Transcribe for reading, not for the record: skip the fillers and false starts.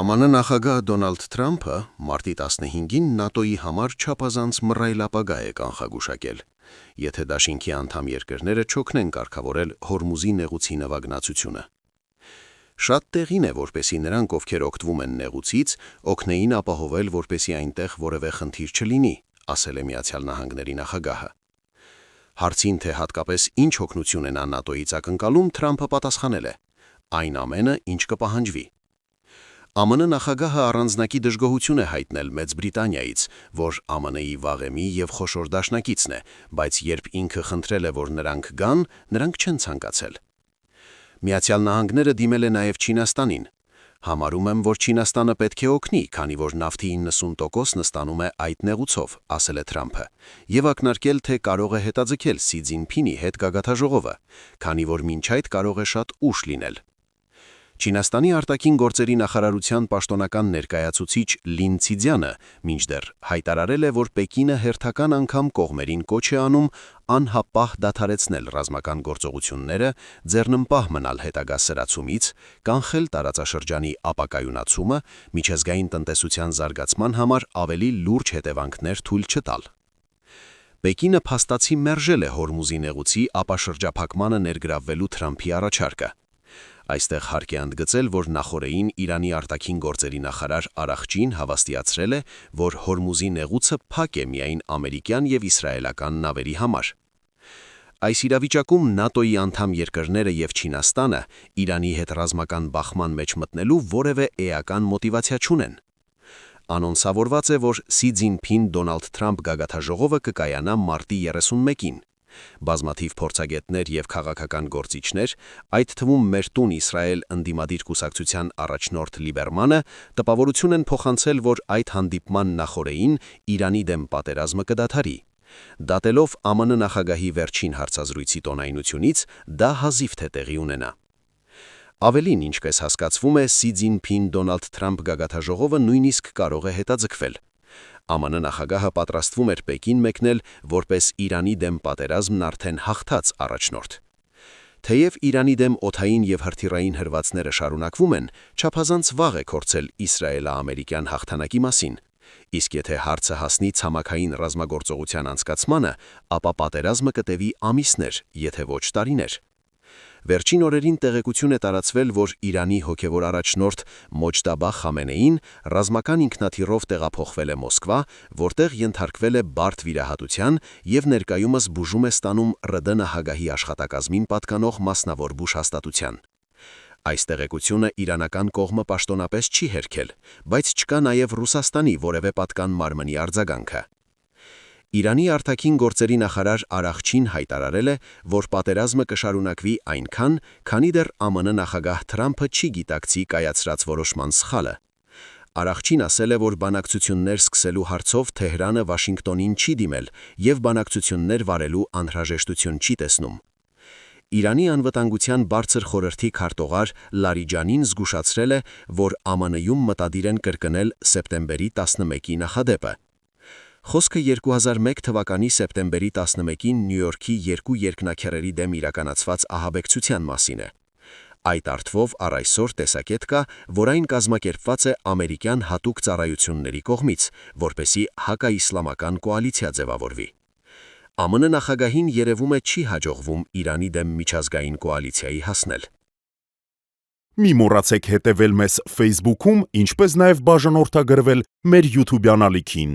ԱՄՆ նախագահ Դոնալդ Թրամփը մարտի 15-ին ՆԱՏՕ-ի համար չափազանց մռայլ ապագա է կանխագուշակել, եթե դաշինքի անդամ երկրները չօգնեն կարգավորել Հորմուզի նեղուցի նվագնացությունը։ Շատ տեղին է, որպեսզի նրանք, ովքեր օգտվում են նեղուցից, օգնեին ապահովել, որպեսզի այնտեղ որևէ խնդիր չլինի, ասել է Միացյալ Նահանգների նախագահը։ Հարցին, թե հատկապես ինչ օգնություն է նա ՆԱՏՕ-ից ակնկալում, Թրամփը պատասխանել է. «Այն ամենը, ինչ կպահանջվի»։ ԱՄՆ նախագահը առանձնակի դժգոհություն է հայտնել Մեծ Բրիտանիայից, որ ԱՄՆ-ի վաղեմի և խոշոր դաշնակիցն է, բայց երբ ինքը խնդրել է, որ նրանք գան, նրանք չեն ցանկացել։ Միացյալ Նահանգները դիմել է նաև Չինաստանին։ «Համարում եմ, որ Չինաստանը պետք է օգնի, քանի որ նավթի 90%-ն ստանում է այդ նեղուցով», ասել է Թրամփը, և ակնարկել, թե կարող է հետաձգել Սի Ցզինփինի հետ գագաթնաժողովը, քանի որ մինչ այդ կարող է շատ ուշ լինել։ Չինաստանի արտաքին գործերի նախարարության պաշտոնական ներկայացուցիչ Լին Ցիձյանը մինչդեռ հայտարարել է, որ Պեկինը հերթական անգամ կողմերին կոչ է անում անհապաղ դադարեցնել ռազմական գործողությունները, ձեռնպահ մնալ հետագա սրացումից, կանխել տարածաշրջանի ապակայունացումը, միջազգային տնտեսության զարգացման համար ավելի լուրջ հետևանքներ թույլ չտալ։ Պեկինը փաստացի մերժել է Հորմուզի նեղուցի ապաշրջափակմանը ներգրավվելու Թրամփի առաջարկը։ Այստեղ հարկ է ընդգծել, որ նախօրեին Իրանի արտաքին գործերի նախարար Արաղչին հավաստիացրել է, որ Հորմուզի նեղուցը փակ է միայն ամերիկյան և իսրայելական նավերի համար։ Այս իրավիճակում ՆԱՏՕ-ի անդամ երկրները և Չինաստանը Իրանի հետ ռազմական բախման մեջ մտնելու որևէ էական մոտիվացիա չունեն։ Անոնսավորված է, որ Սի Ցզինփին Դոնալդ Թրամփ գագաթնաժողովը կկայանա մարտի 31-ին։ Բազմաթիվ փորձագետներ և քաղաքական գործիչներ, այդ թվում մեր տուն Իսրայել ընդդիմադիր կուսակցության առաջնորդ Լիբերմանը, տպավորություն են փոխանցել, որ այդ հանդիպման նախօրեին Իրանի դեմ պատերազմը կդադարի։ Դատելով ԱՄՆ նախագահի վերջին հարցազրույցի տոնայնությունից, դա հազիվ թե տեղի ունենա։ Ավելին, ինչպես հասկացվում է, Սի Ցզինփին Դոնալդ Թրամփ գագաթնաժողովը նույնիսկ կարող է հետաձգվել։ ԱՄՆ նախագահը պատրաստվում էր Պեկին մեկնել, որպես Իրանի դեմ պատերազմն արդեն հաղթած առաջնորդ։ Թեև Իրանի դեմ օդային և հրթիռային հրվածները շարունակվում են, չափազանց վաղ է կորցել իսրայելա-ամերիկյան հաղթանակի մասին, իսկ եթե հարցը հասնի ցամաքային ռազմագործողության անցկացմանը, ապա պատերազմը կտևի ամիսներ, եթե ոչ տարիներ։ Վերջին օրերին տեղեկություն է տարածվել, որ Իրանի հոգևոր առաջնորդ Մոջտաբա Խամենեին ռազմական ինքնաթիռով տեղափոխվել է Մոսկվա, որտեղ ենթարկվել է բարդ վիրահատության և ներկայումս բուժում է ստանում ՌԴ նախագահի աշխատակազմին պատկանող մասնավոր բուժհաստատության։ Այս տեղեկությունը իրանական կողմը պաշտոնապես չի հերքել, բայց չկա նաև Ռուսաստանի որևէ պատկան մարմնի արձագանքը։ Իրանի արտաքին գործերի նախարար Արաղչին հայտարարել է, որ պատերազմը կշարունակվի այնքան, քանի դեռ ԱՄՆ նախագահ Թրամփը չի գիտակցի կայացրած որոշման սխալը։ Արաղչին ասել է, որ բանակցություններ սկսելու հարցով Թեհրանը Վաշինգտոնին չի դիմել և բանակցություններ վարելու անհրաժեշտություն չի տեսնում։ Իրանի անվտանգության բարձր խորհրդի քարտուղար Լարիջանին զգուշացրել է, որ ԱՄՆ-ում մտադիր են կրկնել սեպտեմբերի 11-ի նախադեպը։ Խոսքը 2001 թվականի սեպտեմբերի 11-ին Նյու Յորքի երկու երկնաքեռերի դեմ իրականացված ահաբեկչության մասին է։ Այդ առթվով առ այսօր տեսակետ կա, որ այն կազմակերպված է ամերիկյան հատուկ ծառայությունների կողմից, որպեսզի հակաիսլամական կոալիցիա ձևավորվի։ ԱՄՆ նախագահին երևում է չի հաջողվում Իրանի դեմ միջազգային կոալիցիայի հասնել։ Մի մոռացեք հետևել մեզ Facebook-ում, ինչպես նաև բաժանորդագրվել մեր YouTube-յան ալիքին։